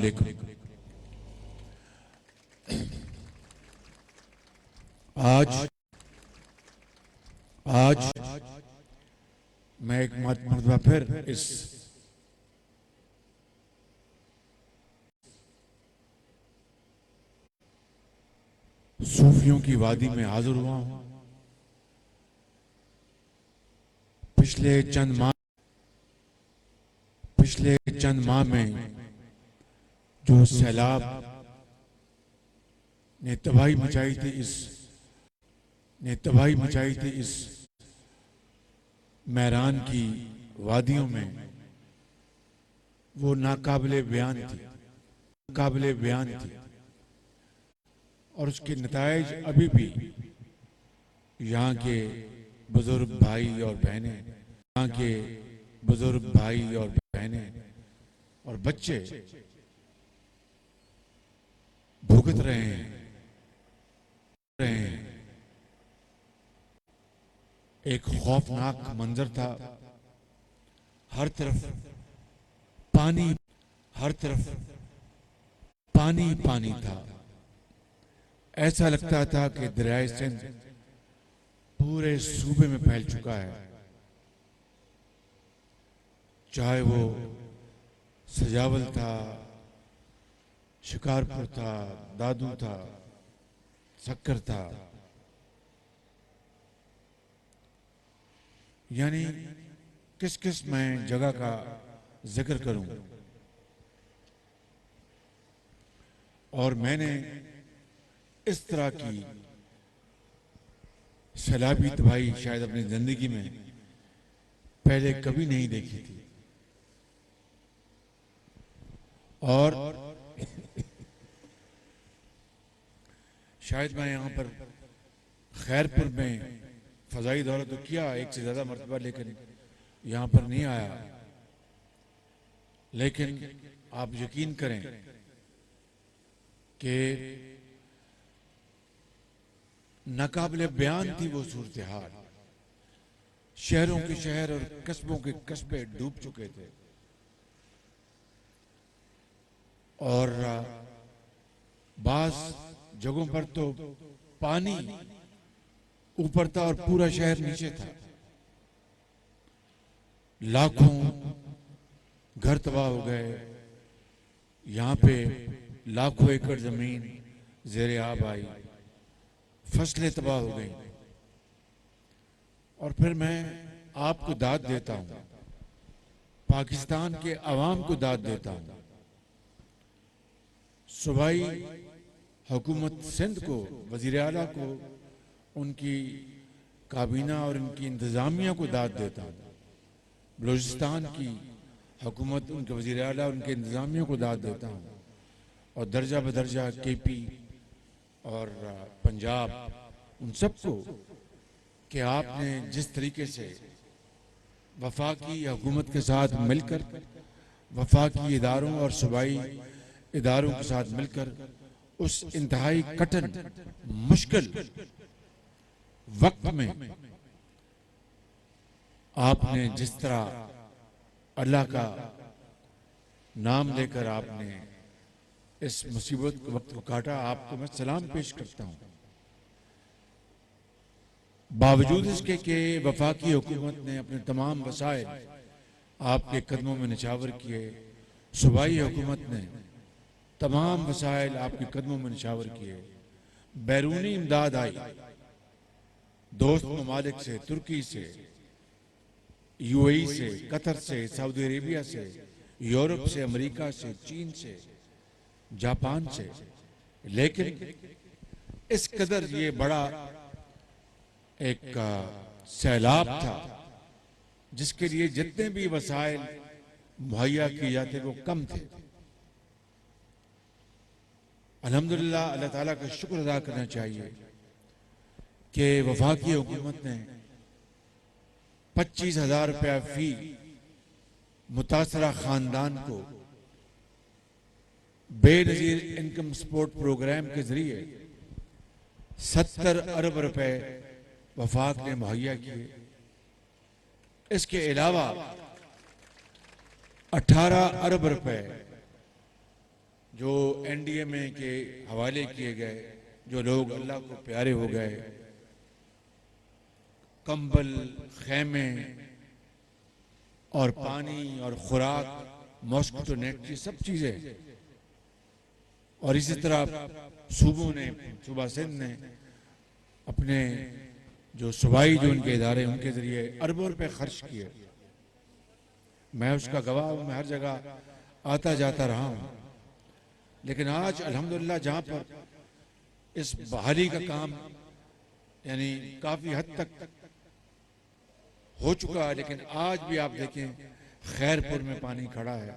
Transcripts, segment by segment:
अस्सलामुअलैकुम। आज आज मैं एक मरतबा फिर इस सूफियों की वादी में हाजिर हुआ हूं। पिछले चंद माह में जो सैलाब ने तबाही मचाई थी इस मैरान की वादियों में, वो नाकाबिले बयान थी और उसके नतायज अभी भी यहाँ के बुजुर्ग भाई और बहनें और बच्चे भुगत रहे हैं। एक खौफनाक मंजर था। हर तरफ पानी था। ऐसा लगता था कि दरियाए सिंध पूरे सूबे में फैल चुका है, चाहे वो सजावल था, शिकारपुर था, दादू था, सक्कर था। यानी किस मैं जगह का जिक्र करूं। और मैंने इस तरह की सैलाबी तबाही शायद अपनी जिंदगी में पहले कभी नहीं देखी थी। और शायद मैं यहाँ पर खैरपुर में फजाई दौरा तो किया एक से ज्यादा मरतबा, लेकिन यहाँ पर नहीं आया। लेकिन आप यकीन करें कि नाकाबिले बयान थी वो सूरत हाल। शहरों के शहर और कस्बों के कस्बे डूब चुके थे और बास जगहों पर तो पानी ऊपर था और पूरा शहर नीचे था। लाखों घर तबाह हो गए। यहाँ पे लाखों एकड़ जमीन जेरे आब आई, फसलें तबाह हो गई। और फिर मैं आपको दाद देता हूं, पाकिस्तान के अवाम को दाद देता हूं। सूबाई हुकूमत सिंध को, वजीर आला को, उनकी काबीना और उनकी इंतजामिया को दाद देता हूं। बलूचिस्तान की हुकूमत, उनके वजीर आला, उनके इंतजामिया को दाद देता हूं। और दर्जा बदर्जा केपी और पंजाब, उन सबको कि आपने जिस तरीके से वफाकी हुकूमत के साथ मिलकर, वफाकी इदारों और सूबाई इदारों के साथ मिलकर उस इंतहाई कठिन मुश्किल वक्त में आपने जिस तरह अल्लाह का नाम लेकर आपने इस मुसीबत के वक्त को काटा, आपको मैं सलाम पेश करता हूं। बावजूद इसके कि वफाकी हुकूमत ने अपने तमाम वसाइल आपके कदमों में निछावर किए, सूबाई हुकूमत ने तमाम वसाइल आपके कदमों में निछावर किए। बैरूनी इमदाद आई दोस्त ममालिक से, तुर्की से, यूएई से, कतर से, सऊदी अरेबिया से, यूरोप से, अमेरिका से, चीन से, जापान से। लेकिन इस कदर ये बड़ा एक सैलाब था जिसके लिए जितने भी वसाइल मुहैया किए जाते वो कम थे। अल्हम्दुलिल्लाह, अल्लाह ताला का शुक्र अदा करना चाहिए कि वफाकी हुकूमत ने 25,000 रुपया फी मुतासरा खानदान को बेनजीर इनकम सपोर्ट प्रोग्राम के जरिए 70 अरब रुपए वफाक ने मुहैया किए। इसके अलावा 18 अरब रुपए जो NDMA के हवाले किए गए, जो लोग अल्लाह को प्यारे हो गए, कंबल, खैमे और पानी और खुराक, मॉस्किटो नेट, ये सब चीज़ें। और इसी तरह सूबों ने, सूबा सिंध ने अपने जो सूबाई जो उनके इदारे उनके ज़रिए अरबों रुपए खर्च किए। मैं उसका गवाह हूँ, मैं हर जगह आता जाता रहा हूँ। लेकिन आज अल्हम्दुलिल्लाह जहाँ पर इस बहाली का काम यानी काफ़ी हद तक हो चुका है, लेकिन आज भी आप देखें खैरपुर में पानी खड़ा है,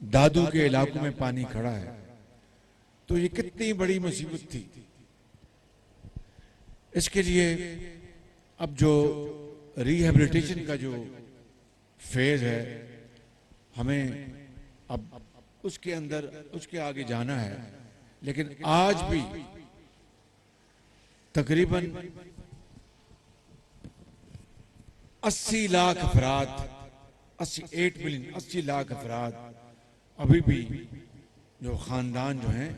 दादू के इलाकों में पानी खड़ा है। तो ये कितनी बड़ी मुसीबत थी। इसके लिए अब जो रिहेबिलिटेशन का जो फेज है, हमें अब उसके अंदर उसके आगे जाना है। लेकिन आज भी तकरीबन 80 लाख अफराद, 8 मिलियन 80 लाख अफराद अभी भी जो खानदान जो हैं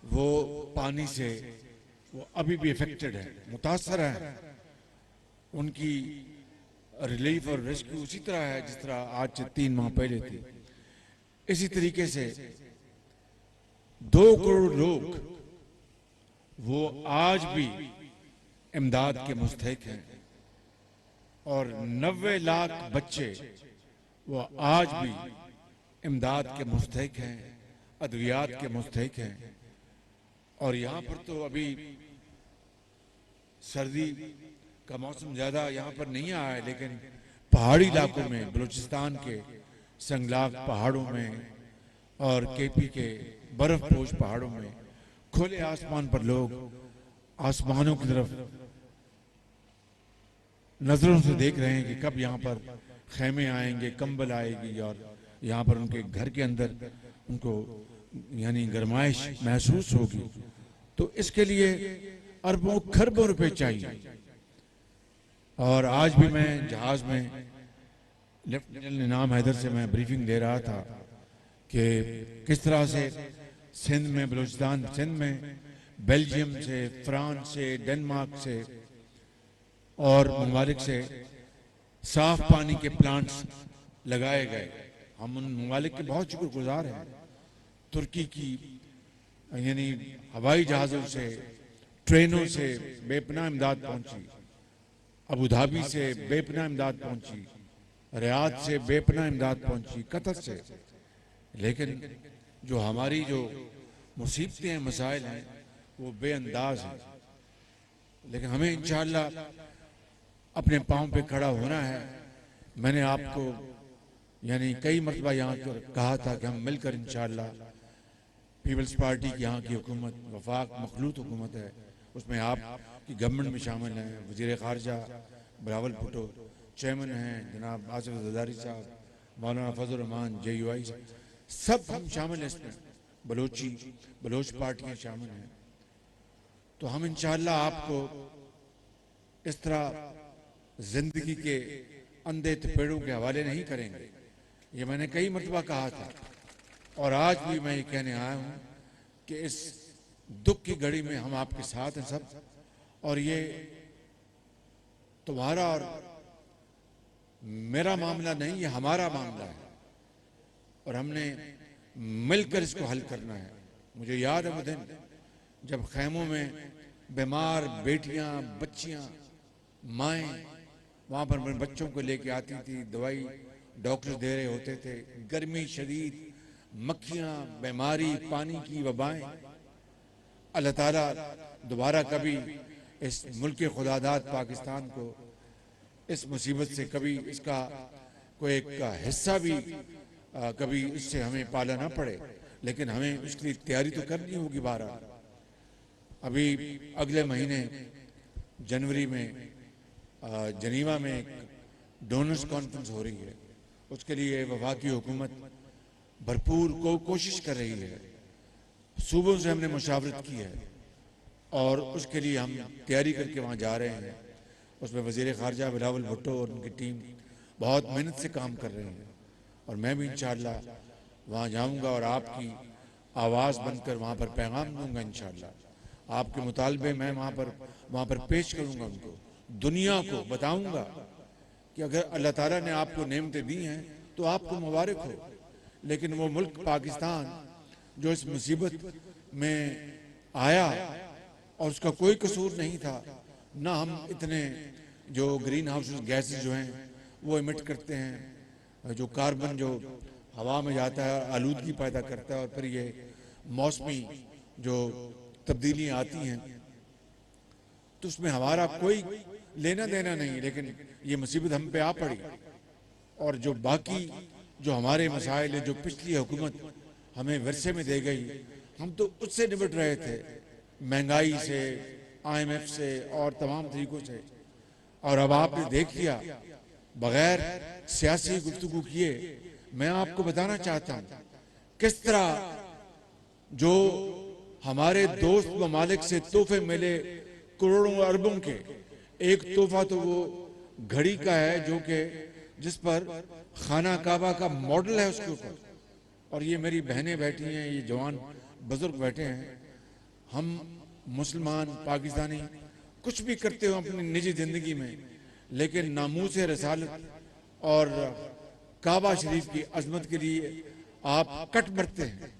वो पानी से वो अभी भी इफेक्टेड है, मुतासर है। उनकी रिलीफ और रेस्क्यू उसी तरह है जिस तरह आज से 3 माह पहले थी। इसी तरीके से 2 करोड़ लोग वो आज भी इमदाद के मुस्तहिक हैं और 90 लाख बच्चे वो आज भी इमदाद के मुस्तहिक हैं, अद्वियात के मुस्तहिक हैं। और यहाँ पर तो अभी सर्दी का मौसम ज़्यादा यहाँ पर नहीं आया है, लेकिन पहाड़ी इलाकों में, बलूचिस्तान के संगलाग पहाड़ों में और KP के बर्फपोश पहाड़ों में खुले आसमान पर लोग आसमानों की तरफ नजरों से देख रहे हैं कि कब यहाँ पर खैमे आएंगे, कंबल आएगी और यहाँ पर उनके घर के अंदर उनको यानी गरमाइश महसूस होगी। तो इसके लिए अरबों खरबों रुपए चाहिए। और आज भी मैं जहाज में लेफ्टिनेंट जनरल इनाम हैदर से मैं ब्रीफिंग दे रहा था कि किस तरह से सिंध में, बलूचिस्तान सिंध में बेल्जियम से, फ्रांस से, डेनमार्क से और ममालिक से साफ पानी के प्लांट्स लगाए गए। हम उन ममालिक के बहुत शुक्रगुजार हैं। तुर्की की यानी हवाई जहाज़ों से, ट्रेनों से बेपनाह इमदाद पहुंची, अबू धाबी से बेपनाह इमदाद पहुंची, रियाद से बेपनाह इमदाद पहुंची, कतर से। लेकिन जो हमारी जो मुसीबतें हैं, मसाइल हैं, वो बेअंदाज हैं। लेकिन हमें इंशाअल्लाह अपने पाँव पे खड़ा होना है। मैंने आपको यानी कई मरतबा यहाँ कहा था कि हम मिलकर इंशाअल्लाह पीपल्स पार्टी की यहाँ की हुकूमत वफाक मखलूत हुकूमत है, उसमें आप की गवर्नमेंट में शामिल हैं, वज़ीर ख़ारजा बिलावल भुट्टो चेयरमैन हैं, जनाब आसिफ ज़रदारी साहब, मौलाना फजल रहमान JUI, सब हम शामिल हैं इसमें, बलोच पार्टियाँ शामिल हैं। तो हम इंशाअल्लाह आपको इस तरह जिंदगी के अंधे थपेड़ों के हवाले नहीं करेंगे। ये मैंने कई मरतबा कहा था और आज भी मैं ये कहने आया हूँ कि इस दुख की घड़ी में हम आपके साथ हैं सब। और ये तुम्हारा और मेरा मामला नहीं, ये हमारा मामला है और हमने मिलकर इसको हल करना है। मुझे याद है वो दिन जब खैमों में बीमार बेटियां, बच्चियां, माएँ वहाँ पर अपने बच्चों को लेके आती थी, दवाई डॉक्टर दे रहे होते थे, गर्मी शदीद, मक्खियाँ, बीमारी, पानी की वबाएं। अल्लाह ताला दोबारा कभी इस मुल्क खुदादाद पाकिस्तान को इस मुसीबत से कभी इसका कोई एक हिस्सा भी कभी इससे हमें पाला ना पड़े। लेकिन हमें उसके लिए तैयारी तो करनी होगी। बहरहाल अभी अगले महीने जनवरी में जनीवा में एक डोनर्स कॉन्फ्रेंस हो रही है। उसके लिए वफाकी हुकूमत भरपूर कोशिश कर रही है। सूबों से हमने मुशावरत की है और उसके लिए हम तैयारी करके वहाँ जा रहे हैं। उसमें वज़ीर ख़ारजा बिलावल भुट्टो और उनकी टीम बहुत मेहनत से काम कर रहे हैं और मैं भी इंशाअल्लाह वहाँ जाऊँगा और आपकी आवाज़ बनकर वहाँ पर पैगाम दूंगा इंशाअल्लाह। आपके मुतालबे मैं वहाँ पर पेश करूँगा, उनको दुनिया को बताऊँगा कि अगर अल्लाह ताला ने आपको नेमतें दी हैं तो आपको मुबारक हो। लेकिन वो मुल्क पाकिस्तान जो इस मुसीबत में आया और उसका कोई कसूर नहीं था, ना हम इतने जो ग्रीन हाउस गैसेस जो हैं वो इमिट करते हैं, जो कार्बन जो हवा में जाता है आलूदगी पैदा करता है, और फिर ये मौसमी जो तब्दीलियाँ आती हैं तो उसमें हमारा कोई लेना देना नहीं। लेकिन ये मुसीबत हम पे आ पड़ी, और जो बाकी जो हमारे मसाइल है जो पिछली हुकूमत हमें विरसे में दे गई, हम तो उससे निपट रहे थे, महंगाई से, IMF से और तमाम तरीकों से। और अब आपने देख लिया, बगैर सियासी गुफ्तगू किए मैं आपको बताना चाहता हूँ किस तरह जो हमारे दोस्त ममालिक से तोहफे मिले करोड़ों अरबों के। एक तोहफा तो वो घड़ी का है जो कि जिस पर खाना काबा का मॉडल है उसके ऊपर, और ये मेरी बहनें बैठी हैं, ये जवान बुजुर्ग बैठे हैं। हम मुसलमान पाकिस्तानी कुछ भी करते हो अपनी निजी जिंदगी में, लेकिन नामूस रसालत और काबा शरीफ की अजमत के लिए आप कट मरते हैं।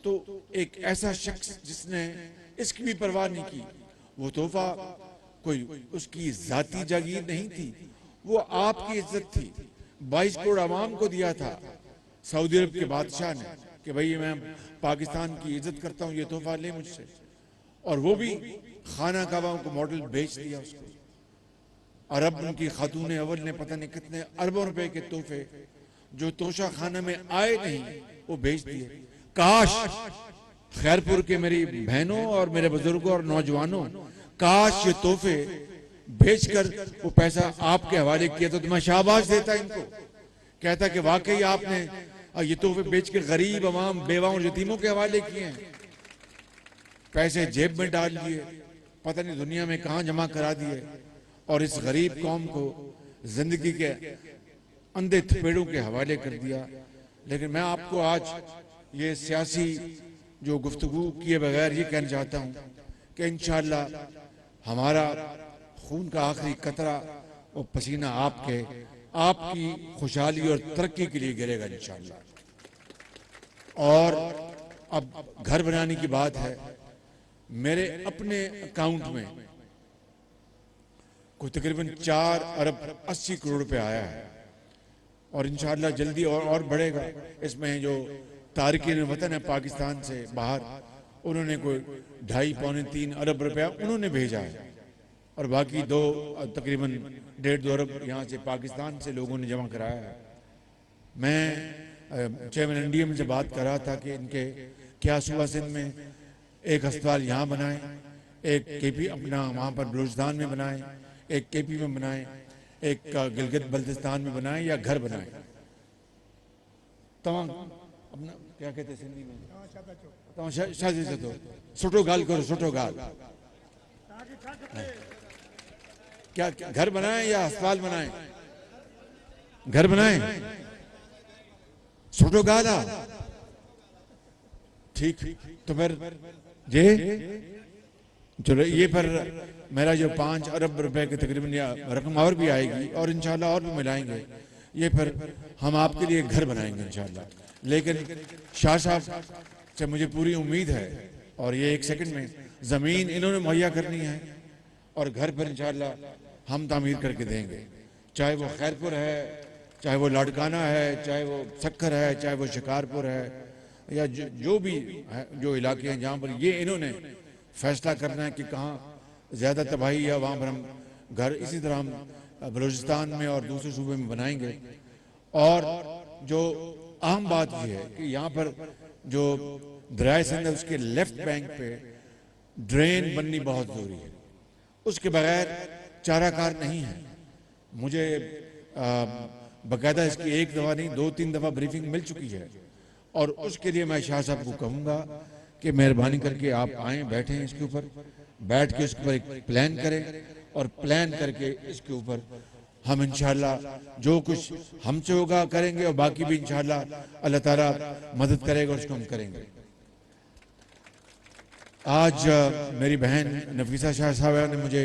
तो एक ऐसा शख्स जिसने इसकी भी परवाह नहीं की, वो तोहफा कोई उसकी जाती जागीर नहीं थी, वो आपकी इज्जत थी। 22 करोड़ आवाम को दिया था सऊदी अरब के बादशाह ने कि भाई मैं पाकिस्तान की इज्जत करता हूँ, ये तोहफा ले मुझसे। और वो भी खाना काबा को मॉडल बेच दिया उसको। अरब उनकी खातून अव्वल ने पता नहीं कितने अरबों रुपए के तोहफे जो तोशा खाना में आए नहीं वो बेच दिए। काश खैरपुर के मेरी बहनों और मेरे बुजुर्गों और नौजवानों, काश ये तोहफे बेचकर वो पैसा आपके हवाले किया तो मैं शाबाश देता इनको, कहता कि वाकई आपने ये तोहफे बेचकर गरीब अवाम बेवाओं यतीमों के हवाले किए हैं। पैसे जेब में डाल लिए, पता नहीं दुनिया में कहां जमा करा दिए, और इस गरीब कौम को जिंदगी के अंधे थपेड़ों के हवाले कर दिया। लेकिन मैं आपको आज ये सियासी जो गुफ्तगू किए बगैर ये कहना चाहता हूँ कि इंशाअल्लाह हमारा खून का आखिरी कतरा और पसीना आपकी खुशहाली और तरक्की के लिए गिरेगा इंशाअल्लाह। और अब घर बनाने की बात है, मेरे अपने अकाउंट में कोई तकरीबन 4 अरब 80 करोड़ रुपए आया है, और इंशाअल्लाह जल्दी और बढ़ेगा। इसमें जो तारिकीन वतन है पाकिस्तान से बाहर, उन्होंने कोई 2.5 पौने 3 अरब रुपया उन्होंने भेजा है, और बाकी तकरीबन 1.5-2 अरब यहाँ से पाकिस्तान से लोगों ने जमा कराया है। मैं चेयरमैन NDM से बात कर रहा था कि इनके क्या सूबा सिंध में एक अस्पताल यहाँ बनाए, एक KP अपना वहाँ पर बलूचिस्तान में बनाए, एक KP में बनाए, एक गिलगित बल्तिस्तान में बनाए, या घर बनाए। तमाम अपना क्या कहते हैं सिंधी में, तमाम शादी से तो सुठो गाल करो, सुठो गाल। क्या घर बनाए या अस्पताल बनाए? घर बनाए, सुठो गाल आ ठीक। तो फिर जे चलो ये पर मेरा जो 5 अरब रुपए के तकरीबन या रकम और भी आएगी, और इंशाल्लाह और भी मिलाएंगे, ये फिर हम आपके लिए घर बनाएंगे इंशाल्लाह। लेकिन शाह साहब से मुझे पूरी उम्मीद है, और ये 1 सेकंड में जमीन इन्होंने मुहैया करनी है, और घर पर इंशाल्लाह हम तामीर करके देंगे। चाहे वो खैरपुर है, चाहे वो लाड़काना है, चाहे वो सक्खर है, चाहे वो शिकारपुर है, या जो भी है, जो इलाके हैं जहाँ पर ये इन्होंने फैसला करना है कि कहाँ ज्यादा तबाही है, वहाँ पर हम घर इसी तरह हम बलूचिस्तान में और दूसरे सूबे में बनाएंगे। और जो अहम बात यह है कि यहाँ पर जो दरिया सिंध है उसके लेफ्ट बैंक पे ड्रेन बननी बहुत जरूरी है, उसके बगैर चाराकार नहीं है। मुझे बाकायदा इसकी 1 दफा नहीं 2-3 दफा ब्रीफिंग मिल चुकी है, और उसके लिए मैं शाह साहब को कहूँगा कि मेहरबानी करके आप आएँ, बैठें इसके ऊपर, बैठ के इसके ऊपर एक प्लान करें, और प्लान करके इसके ऊपर हम इंशाअल्लाह जो कुछ हमसे होगा करेंगे, और बाकी भी इंशाअल्लाह अल्लाह ताला मदद करेगा उसको हम करेंगे। आज मेरी बहन नफीसा शाह साहब ने मुझे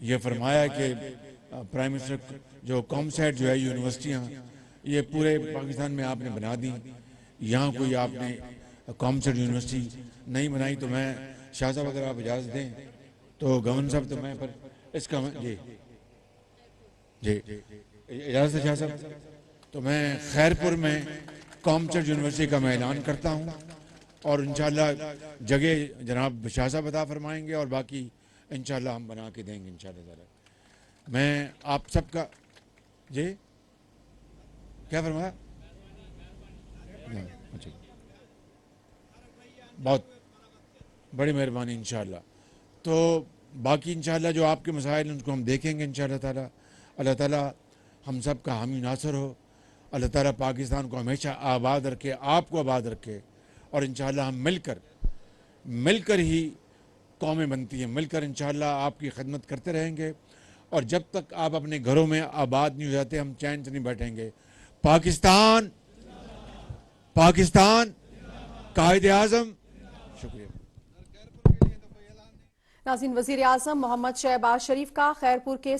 ये फरमाया कि प्राइम मिनिस्टर जो कॉमसेट जो है यूनिवर्सिटियाँ ये पूरे पाकिस्तान में आपने बना दी, यहाँ कोई आपने कॉमसेट यूनिवर्सिटी नहीं बनाई, तो मैं शाह साहब अगर आप इजाज़त दें तो गवर्नर साहब, तो मैं पर इसका जी जी इजाज़त है शाह साहब, तो मैं खैरपुर में कॉमसेट यूनिवर्सिटी का मैं ऐलान करता हूँ और इंशाल्लाह जगह जनाब शाह साहब अता फरमाएंगे और बाकी इंशाल्लाह हम बना के देंगे इंशाल्लाह ताला। मैं आप सबका जी क्या फरमाया? अच्छा, बहुत बड़ी मेहरबानी इंशाल्लाह। तो बाकी इंशाल्लाह जो आपके मसाइल उनको हम देखेंगे इंशाल्लाह ताला। अल्लाह ताला हम सब का हामी नासर हो। अल्लाह ताला पाकिस्तान को हमेशा आबाद रखे, आपको आबाद रखे और इंशाल्लाह हम मिलकर ही कौमें बनती हैं, मिलकर इंशाल्लाह आपकी खिदमत करते रहेंगे और जब तक आप अपने घरों में आबाद नहीं हो जाते हम चैन से नहीं बैठेंगे। पाकिस्तान पाकिस्तान कायदे आज़म। शुक्रिया। नाज़रीन, वज़ीर आज़म मोहम्मद शहबाज शरीफ का खैरपुर के